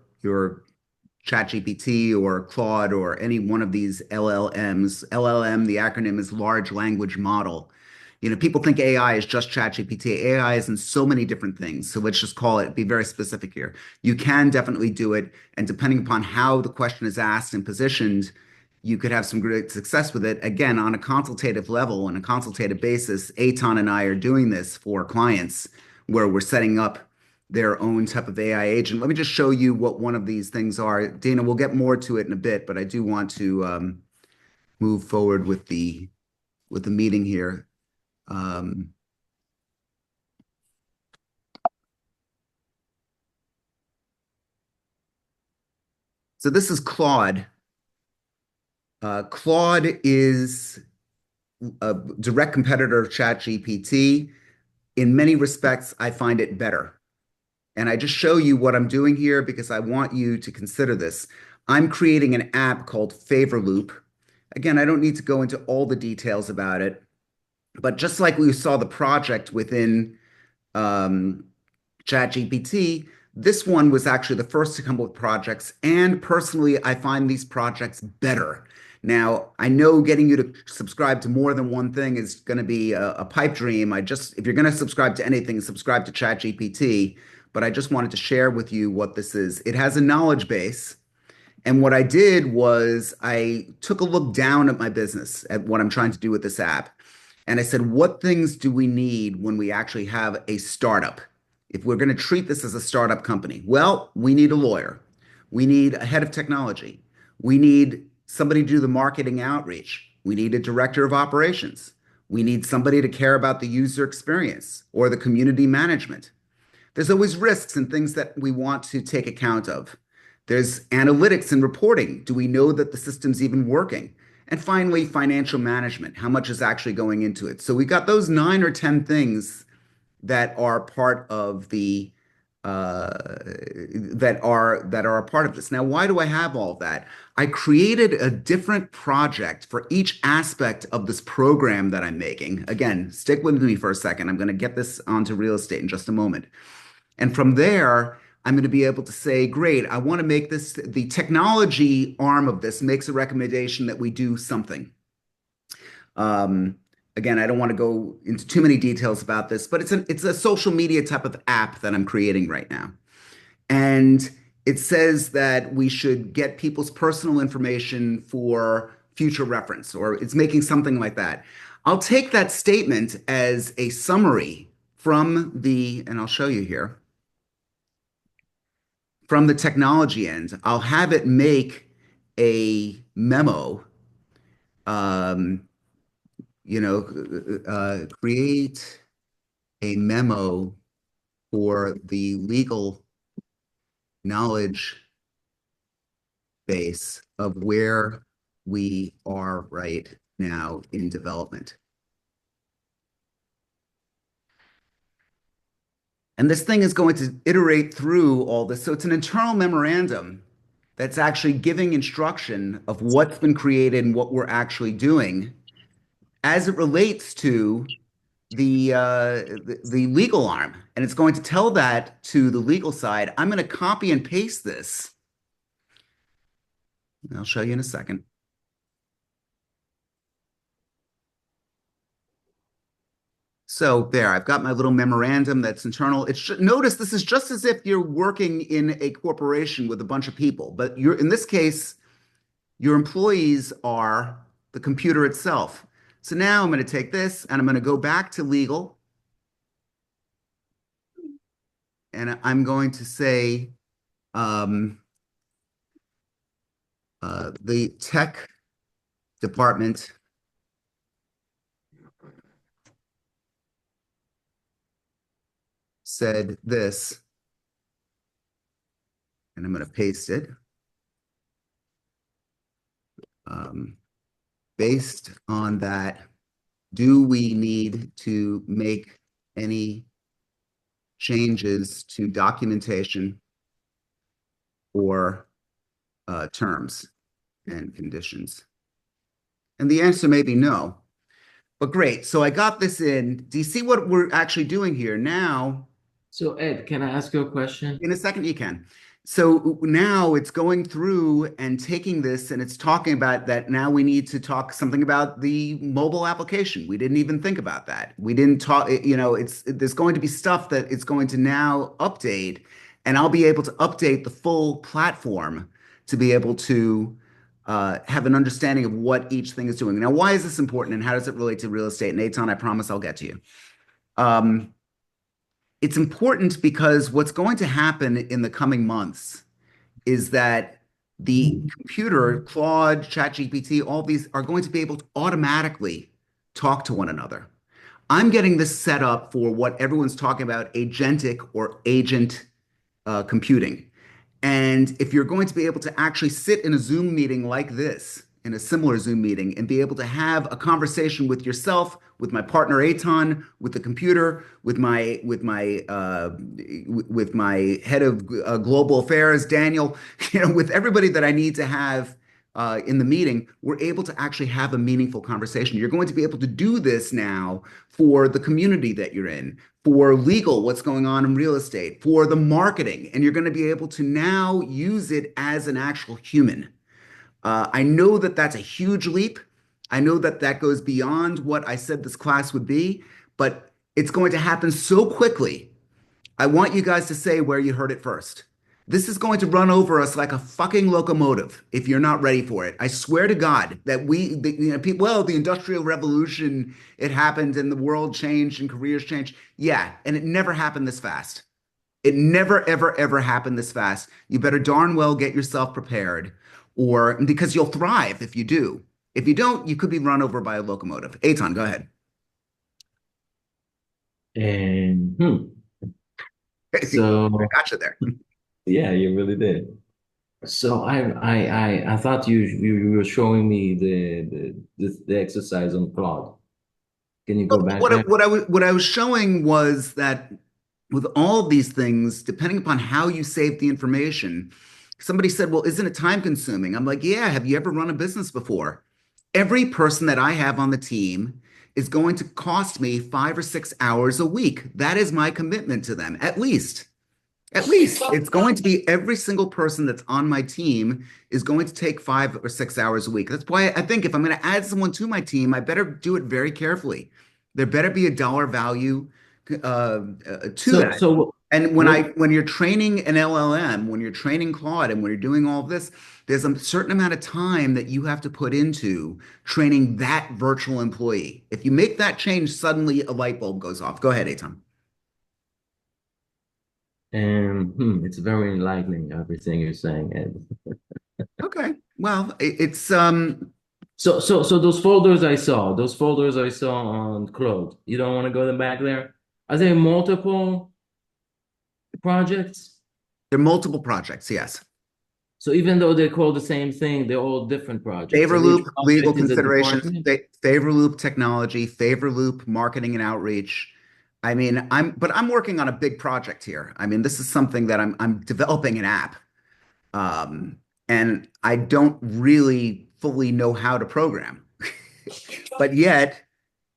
ChatGPT or Claude or any one of these LLMs. LLM, the acronym is large language model. You know, people think AI is just ChatGPT. AI is in so many different things. So let's just call it, be very specific here. You can definitely do it. And depending upon how the question is asked and positioned, you could have some great success with it. Again, on a consultative level, on a consultative basis, Eitan and I are doing this for clients where we're setting up their own type of AI agent. Let me just show you what one of these things are. Dana, we'll get more to it in a bit, but I do want to move forward with the meeting here. So this is Claude. Claude is a direct competitor of ChatGPT. In many respects, I find it better. And I just show you what I'm doing here because I want you to consider this. I'm creating an app called Favor Loop. Again, I don't need to go into all the details about it, but just like we saw the project within ChatGPT, this one was actually the first to come up with projects. And personally, I find these projects better. Now, I know getting you to subscribe to more than one thing is going to be a pipe dream. If you're going to subscribe to anything, subscribe to ChatGPT. But I just wanted to share with you what this is. It has a knowledge base. And what I did was I took a look down at my business, at what I'm trying to do with this app. And I said, what things do we need when we actually have a startup? If we're going to treat this as a startup company, well, we need a lawyer. We need a head of technology. We need somebody to do the marketing outreach. We need a director of operations. We need somebody to care about the user experience or the community management. There's always risks and things that we want to take account of. There's analytics and reporting. Do we know that the system's even working? And finally, financial management. How much is actually going into it? So we got those 9 or 10 things that are part of the that are a part of this. Now, why do I have all of that? I created a different project for each aspect of this program that I'm making. Again, stick with me for a second. I'm going to get this onto real estate in just a moment. And from there, I'm going to be able to say, great, I want to make this, the technology arm of this makes a recommendation that we do something. Again, I don't want to go into too many details about this, but it's a social media type of app that I'm creating right now. And it says that we should get people's personal information for future reference, or it's making something like that. I'll take that statement as a summary from and I'll show you here, from the technology end. I'll have it make a memo, create a memo for the legal knowledge base of where we are right now in development. And this thing is going to iterate through all this. So it's an internal memorandum that's actually giving instruction of what's been created and what we're actually doing as it relates to the legal arm. And it's going to tell that to the legal side. I'm going to copy and paste this. I'll show you in a second. So there, I've got my little memorandum that's internal. Notice this is just as if you're working in a corporation with a bunch of people, but in this case, your employees are the computer itself. So now I'm going to take this and I'm going to go back to legal. And I'm going to say the tech department said this, and I'm going to paste it. Based on that, do we need to make any changes to documentation or terms and conditions? And the answer may be no. But great. So I got this in. Do you see what we're actually doing here now? So Ed, can I ask you a question? In a second, you can. So now it's going through and taking this and it's talking about that now we need to talk something about the mobile application. We didn't even think about that. We didn't talk, there's going to be stuff that it's going to now update, and I'll be able to update the full platform to be able to have an understanding of what each thing is doing. Now, why is this important and how does it relate to real estate? And Eitan, I promise I'll get to you. It's important because what's going to happen in the coming months is that the computer, Claude, ChatGPT, all these are going to be able to automatically talk to one another. I'm getting this set up for what everyone's talking about, agentic or agent computing. And if you're going to be able to actually sit in a Zoom meeting like this, in a similar Zoom meeting, and be able to have a conversation with yourself, with my partner Eitan, with the computer, with my head of global affairs, Daniel, with everybody that I need to have in the meeting, we're able to actually have a meaningful conversation. You're going to be able to do this now for the community that you're in, for legal, what's going on in real estate, for the marketing, and you're going to be able to now use it as an actual human. I know that that's a huge leap. I know that that goes beyond what I said this class would be, but it's going to happen so quickly. I want you guys to say where you heard it first. This is going to run over us like a fucking locomotive if you're not ready for it. I swear to God that people, well, the Industrial Revolution, it happened and the world changed and careers changed. Yeah, and it never happened this fast. It never, ever, ever happened this fast. You better darn well get yourself prepared, or because you'll thrive if you do. If you don't, you could be run over by a locomotive. Eitan, go ahead. And I so gotcha there. yeah, you really did. So I thought you were showing me the exercise on Claude. Can you go back there? What I was showing was that with all of these things, depending upon how you save the information, somebody said, well, isn't it time consuming? I'm like, yeah, have you ever run a business before? Every person that I have on the team is going to cost me 5 or 6 hours a week. That is my commitment to them, at least. At least it's going to be every single person that's on my team is going to take 5 or 6 hours a week. That's why I think if I'm going to add someone to my team, I better do it very carefully. There better be a dollar value to that. And when you're training an LLM, when you're training Claude, and when you're doing all of this, there's a certain amount of time that you have to put into training that virtual employee. If you make that change, suddenly a light bulb goes off. Go ahead, Eitan. And it's very enlightening, everything you're saying, Ed. Okay. Well, it's So those folders I saw on Claude, you don't want to go back there? Are there multiple projects? There are multiple projects, yes. So even though they're called the same thing, they're all different projects. Favor And each Loop, legal project is a considerations, department? Favor Loop technology, Favor Loop marketing and outreach. I mean, I'm working on a big project here. I mean, this is something that I'm developing an app. And I don't really fully know how to program. But yet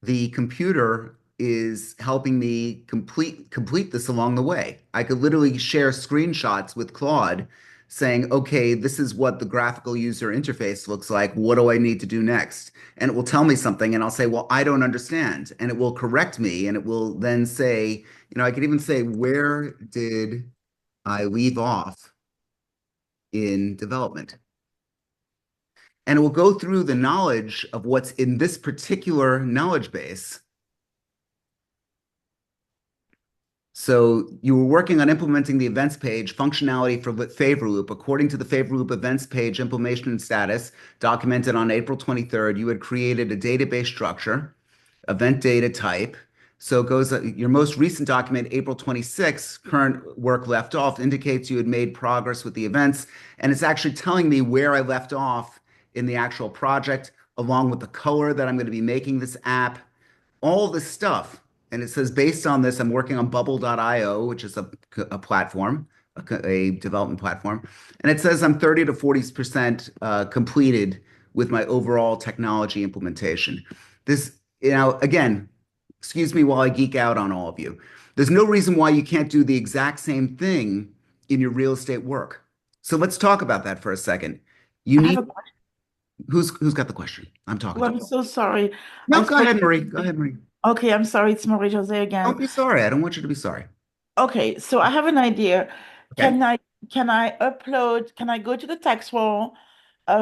the computer is helping me complete this along the way. I could literally share screenshots with Claude saying, okay, this is what the graphical user interface looks like. What do I need to do next? And it will tell me something, and I'll say, well, I don't understand. And it will correct me, and it will then say, I could even say, where did I leave off in development? And it will go through the knowledge of what's in this particular knowledge base. So you were working on implementing the events page functionality for Favor Loop. According to the Favor Loop events page implementation status documented on April 23rd, you had created a database structure, event data type. So it goes, your most recent document, April 26th, current work left off, indicates you had made progress with the events. And it's actually telling me where I left off in the actual project, along with the color that I'm going to be making this app, all this stuff. And it says, based on this, I'm working on bubble.io, which is a platform, a development platform. And it says I'm 30 to 40% completed with my overall technology implementation. This, again, excuse me while I geek out on all of you. There's no reason why you can't do the exact same thing in your real estate work. So let's talk about that for a second. You I have need a question. who's got the question? I'm talking Oh, to. I'm so sorry. No, I go spoke. ahead, Marie. Go ahead, Marie. Okay, I'm sorry. It's Marie Jose Don't again. be sorry. I don't want you to be sorry. Okay, so I have an idea. Okay. Can I upload, can I go to the tax roll,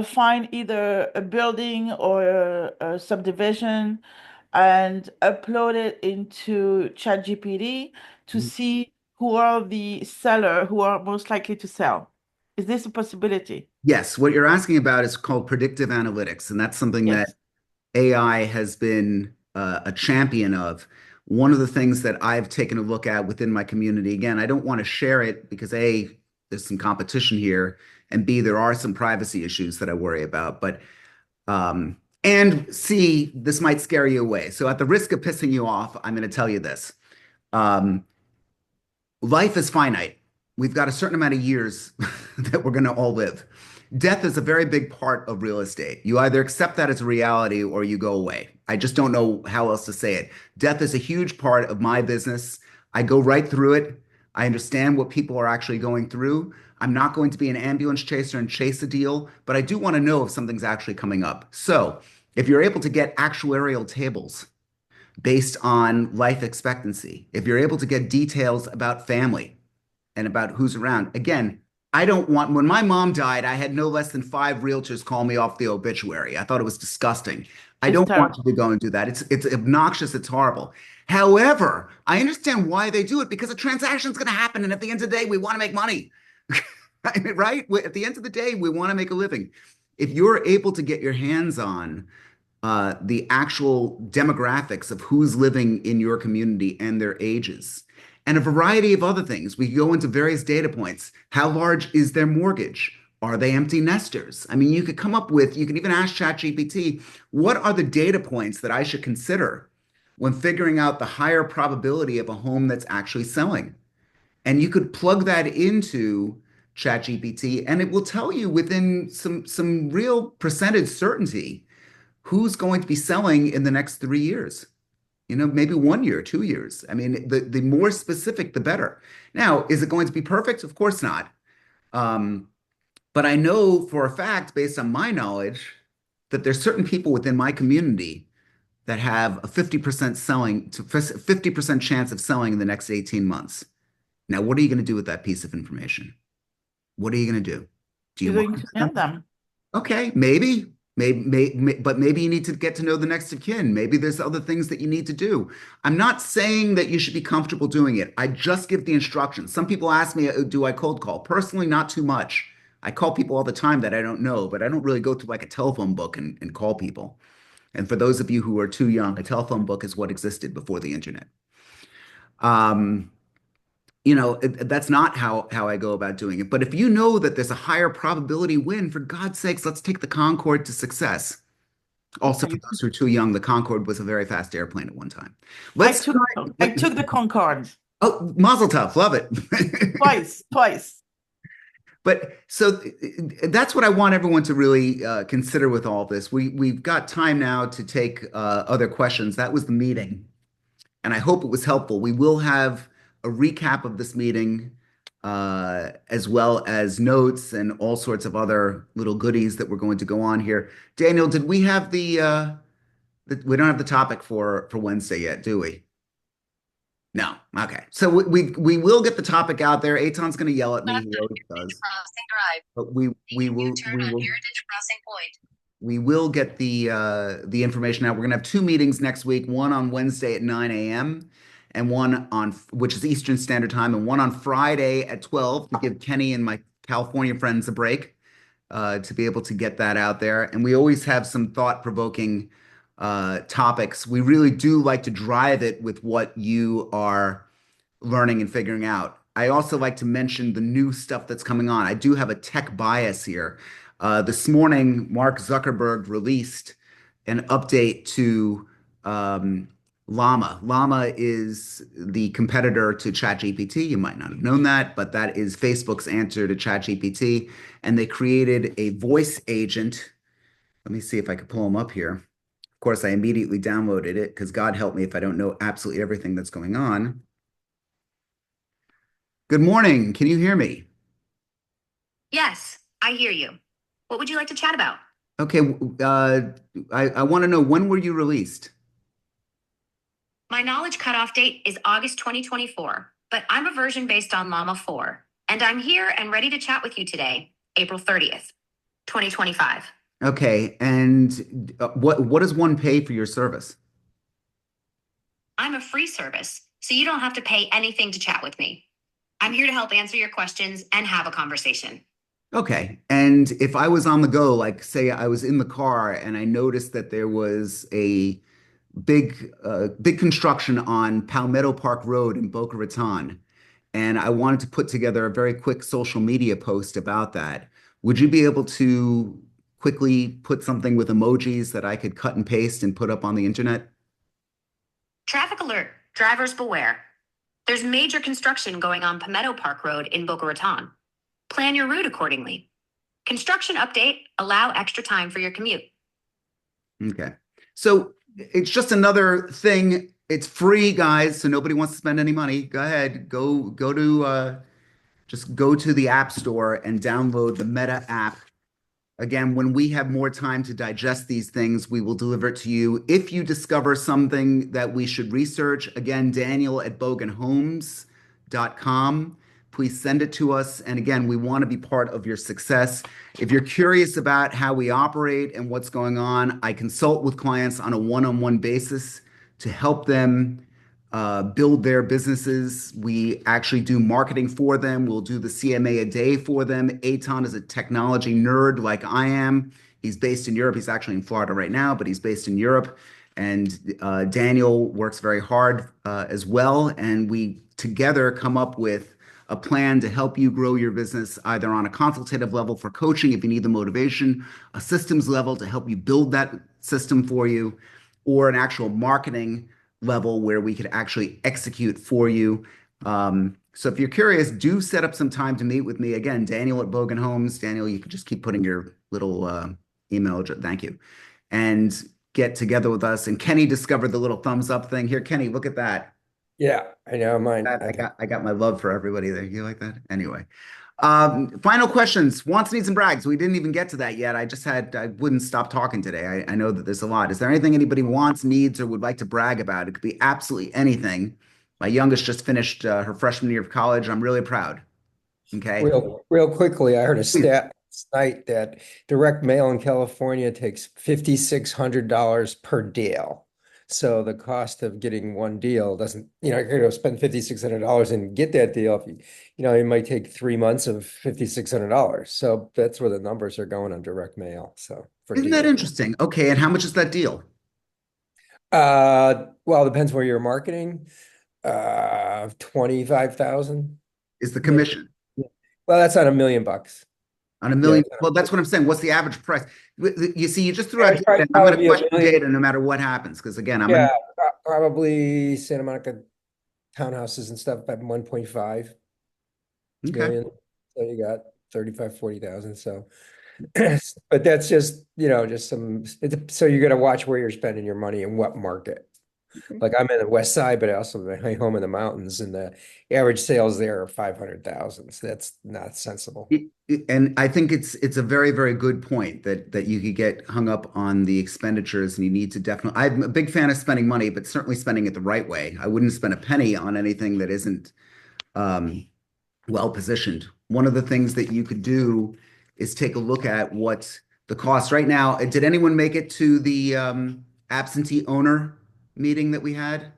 find either a building or a subdivision and upload it into ChatGPT to see who are the seller who are most likely to sell? Is this a possibility? Yes, what you're asking about is called predictive analytics, and that's something that Yes. AI has been a champion of. One of the things that I've taken a look at within my community, again, I don't want to share it because A, there's some competition here, and B, there are some privacy issues that I worry about. But and C, this might scare you away. So at the risk of pissing you off, I'm going to tell you this. Um, Life is finite. We've got a certain amount of years that we're going to all live. Death is a very big part of real estate. You either accept that as a reality or you go away. I just don't know how else to say it. Death is a huge part of my business. I go right through it. I understand what people are actually going through. I'm not going to be an ambulance chaser and chase a deal, but I do want to know if something's actually coming up. So if you're able to get actuarial tables based on life expectancy, if you're able to get details about family and about who's around, again, I don't want, when my mom died, I had no less than 5 realtors call me off the obituary. I thought it was disgusting. I It's don't want terrible. you to go and do that. It's obnoxious. It's horrible. However, I understand why they do it because a transaction is going to happen. And at the end of the day, we want to make money, right? At the end of the day, we want to make a living. If you're able to get your hands on the actual demographics of who's living in your community and their ages, and a variety of other things. We go into various data points. How large is their mortgage? Are they empty nesters? I mean, you could come up with, you can even ask ChatGPT, what are the data points that I should consider when figuring out the higher probability of a home that's actually selling? And you could plug that into ChatGPT, and it will tell you within some real percentage certainty who's going to be selling in the next 3 years. Maybe 1 year, 2 years. I mean, the more specific, the better. Now, is it going to be perfect? Of course not. Um, but I know for a fact, based on my knowledge, that there's certain people within my community that have a 50% chance of selling in the next 18 months. Now, what are you going to do with that piece of information? What are you going to do? Do you You're going to want mail them. Okay, but maybe you need to get to know the next of kin. Maybe there's other things that you need to do. I'm not saying that you should be comfortable doing it. I just give the instructions. Some people ask me, do I cold call? Personally, not too much. I call people all the time that I don't know, but I don't really go through like a telephone book and call people. And for those of you who are too young, a telephone book is what existed before the internet. Um, that's not how I go about doing it. But if you know that there's a higher probability win, for God's sakes, let's take the Concorde to success. Also, for those who are too young, the Concorde was a very fast airplane at one time. Let's try. I took the Concorde Oh, Mazel Tov, love it. twice. But so that's what I want everyone to really consider with all this. We've got time now to take other questions. That was the meeting, and I hope it was helpful. We will have a recap of this meeting, as well as notes and all sorts of other little goodies that we're going to go on here. Daniel, did we have we don't have the topic for Wednesday yet, do we? No. Okay. So we will get the topic out there. Eitan's going to yell at me. He always does. But we will get the information out. We're going to have 2 meetings next week, one on Wednesday at 9 a.m. and one on, which is Eastern Standard Time, and one on Friday at 12 to give Kenny and my California friends a break, to be able to get that out there. And we always have some thought-provoking topics. We really do like to drive it with what you are learning and figuring out. I also like to mention the new stuff that's coming on. I do have a tech bias here. This morning, Mark Zuckerberg released an update to Llama. Llama is the competitor to ChatGPT. You might not have known that, but that is Facebook's answer to ChatGPT. And they created a voice agent. Let me see if I could pull them up here. Of course, I immediately downloaded it because God help me if I don't know absolutely everything that's going on. Good morning. Can you hear me? Yes, I hear you. What would you like to chat about? Okay, I want to know, when were you released? My knowledge cutoff date is August 2024, but I'm a version based on Llama 4, and I'm here and ready to chat with you today, April 30th, 2025. Okay, and what does one pay for your service? I'm a free service, so you don't have to pay anything to chat with me. I'm here to help answer your questions and have a conversation. Okay, and if I was on the go, like say I was in the car and I noticed that there was a big construction on Palmetto Park Road in Boca Raton, and I wanted to put together a very quick social media post about that. Would you be able to quickly put something with emojis that I could cut and paste and put up on the internet? Traffic alert, drivers beware. There's major construction going on Palmetto Park Road in Boca Raton. Plan your route accordingly. Construction update, allow extra time for your commute. Okay. So it's just another thing. It's free, guys, so nobody wants to spend any money. Go ahead, go to just go to the App Store and download the Meta app. Again, when we have more time to digest these things, we will deliver it to you. If you discover something that we should research, again, Daniel at bogenhomes.com. Please send it to us. And again, we want to be part of your success. If you're curious about how we operate and what's going on, I consult with clients on a one-on-one basis to help them build their businesses. We actually do marketing for them. We'll do the CMA a day for them. Eitan is a technology nerd like I am. He's based in Europe. He's actually in Florida right now, but he's based in Europe. And Daniel works very hard as well. And we together come up with a plan to help you grow your business either on a consultative level for coaching if you need the motivation, a systems level to help you build that system for you, or an actual marketing level where we could actually execute for you. So if you're curious, do set up some time to meet with me. Again, Daniel at Bogen Homes. Daniel, you can just keep putting your little email address. Thank you. And get together with us. And Kenny discovered the little thumbs up thing. Here, Kenny, look at that. Yeah, I know mine. I got my love for everybody there. You like that? Anyway. Final questions, wants, needs, and brags. We didn't even get to that yet. I wouldn't stop talking today. I know that there's a lot. Is there anything anybody wants, needs, or would like to brag about? It could be absolutely anything. My youngest just finished her freshman year of college. I'm really proud. Okay. Real quickly, I heard a Please. stat last night that direct mail in California takes $5,600 per deal. So the cost of getting one deal doesn't, you're going to spend $5,600 and get that deal. If it might take 3 months of $5,600. So that's where the numbers are going on direct mail. So Isn't that interesting? Okay. And how much is that deal? Well, it depends where you're marketing. 25,000 Is the commission Well, that's on $1 million. on a million? Yeah. Well, that's what I'm saying. What's the average price? You see, you just threw out Average price data. I'm going to probably question $1 million. data no matter what happens. Because again, Probably Santa Monica townhouses and stuff at 1.5 okay. million. So you got 35, 40,000. So, but that's just, just so you got to watch where you're spending your money and what market. Like I'm in the West Side, but I also have my home in the mountains, and the average sales there are 500,000. So that's not sensible. And I think it's a very, very good point that you could get hung up on the expenditures, and you need to definitely. I'm a big fan of spending money, but certainly spending it the right way. I wouldn't spend a penny on anything that isn't well positioned. One of the things that you could do is take a look at what the cost right now. Did anyone make it to the absentee owner meeting that we had?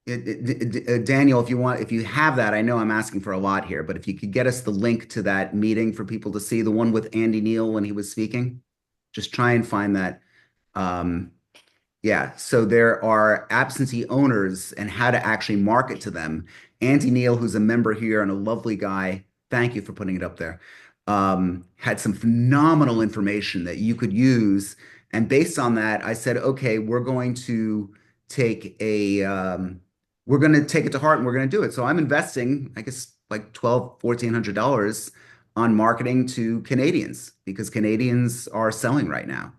Daniel, if you have that, I know I'm asking for a lot here, but if you could get us the link to that meeting for people to see, the one with Andy Neal when he was speaking, just try and find that. Yeah, so there are absentee owners and how to actually market to them. Andy Neal, who's a member here and a lovely guy, thank you for putting it up there, had some phenomenal information that you could use. And based on that, I said, okay, we're going to take it to heart and we're going to do it. So I'm investing, I guess, like $1,200–1,400 on marketing to Canadians because Canadians are selling right now.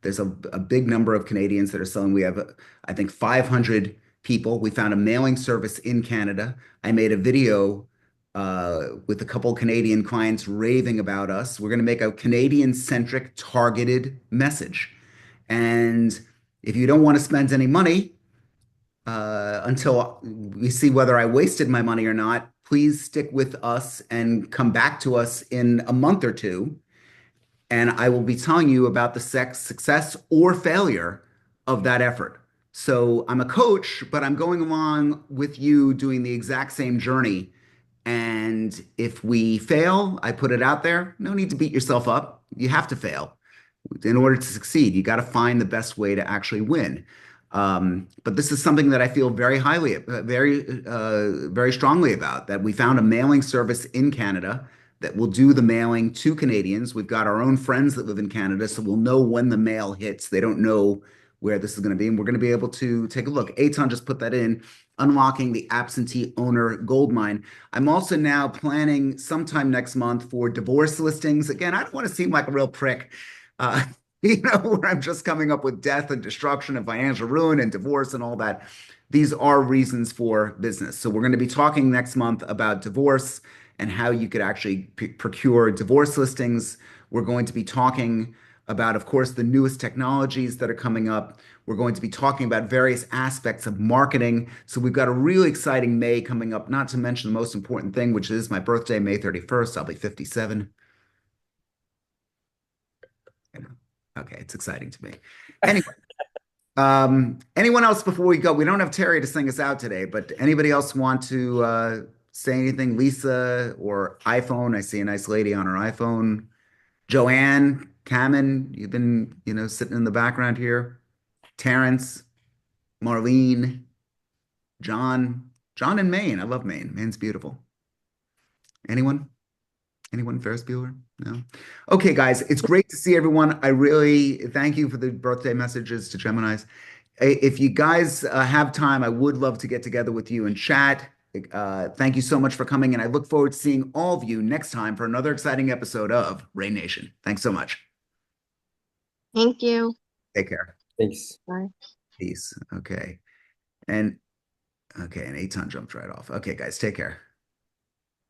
There's a big number of Canadians that are selling. We have, I think, 500 people. We found a mailing service in Canada. I made a video with a couple Canadian clients raving about us. We're going to make a Canadian-centric targeted message. And if you don't want to spend any money until we see whether I wasted my money or not, please stick with us and come back to us in a month or two. And I will be telling you about the success or failure of that effort. So I'm a coach, but I'm going along with you doing the exact same journey. And if we fail, I put it out there. No need to beat yourself up. You have to fail in order to succeed. You got to find the best way to actually win. But this is something that I feel very highly, very strongly about, that we found a mailing service in Canada that will do the mailing to Canadians. We've got our own friends that live in Canada, so we'll know when the mail hits. They don't know where this is going to be, and we're going to be able to take a look. Eitan just put that in, unlocking the absentee owner gold mine. I'm also now planning sometime next month for divorce listings. Again, I don't want to seem like a real prick, where I'm just coming up with death and destruction and financial ruin and divorce and all that. These are reasons for business. So we're going to be talking next month about divorce and how you could actually procure divorce listings. We're going to be talking about, of course, the newest technologies that are coming up. We're going to be talking about various aspects of marketing. So we've got a really exciting May coming up, not to mention the most important thing, which is my birthday, May 31st. I'll be 57. Okay, it's exciting to me. Anyway, anyone else before we go? We don't have Terry to sing us out today, but anybody else want to say anything? Lisa or iPhone? I see a nice lady on her iPhone. Joanne, Cameron, you've been, sitting in the background here. Terrence, Marlene, John in Maine. I love Maine. Maine's beautiful. Anyone? Anyone? Ferris Bueller? No? Okay, guys, it's great to see everyone. I really thank you for the birthday messages to Geminis. If you guys have time, I would love to get together with you and chat. Thank you so much for coming, and I look forward to seeing all of you next time for another exciting episode of Rain Nation. Thanks so much. Thank you. Take care. Thanks. Bye. Peace. Okay. And Eitan jumped right off. Okay, guys, take care.